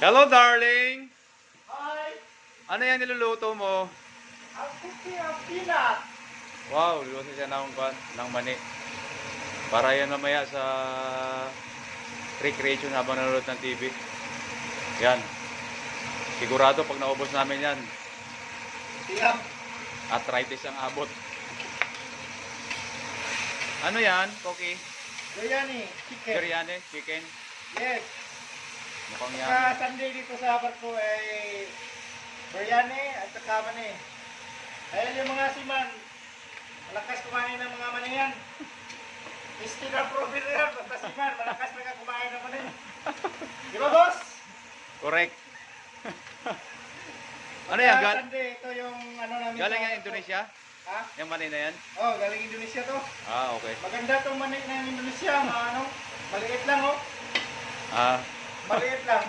Hello, darling! Hi! Ano yan niluluto mo? I'm cooking a peanut. Wow, luluto siya ng mani. Para yan mamaya sa recreation habang nanonood ng TV. Yan. Sigurado pag naubos namin yan, Siyam. arthritis ang abot. Ano yan, Koki? Biryani. Chicken. Biryani, chicken. Yes. Mukhang yan. Saka Sunday dito sa barko ay biryani at saka mani. Ayun yung mga siman. Malakas kumain ng mga mani yan. Instead of proven yan, basta siman, malakas na kumain ng mani. Di ba, boss? Correct. Ano yan? Saka Sunday, ito yung ano namin. Galing sa yan barko. Indonesia? Ha? Yung mani na yan? Oh, galing Indonesia to. Ah, okay. Maganda tong mani ng Indonesia, ano, maliit lang oh. Ah, Maliit lang.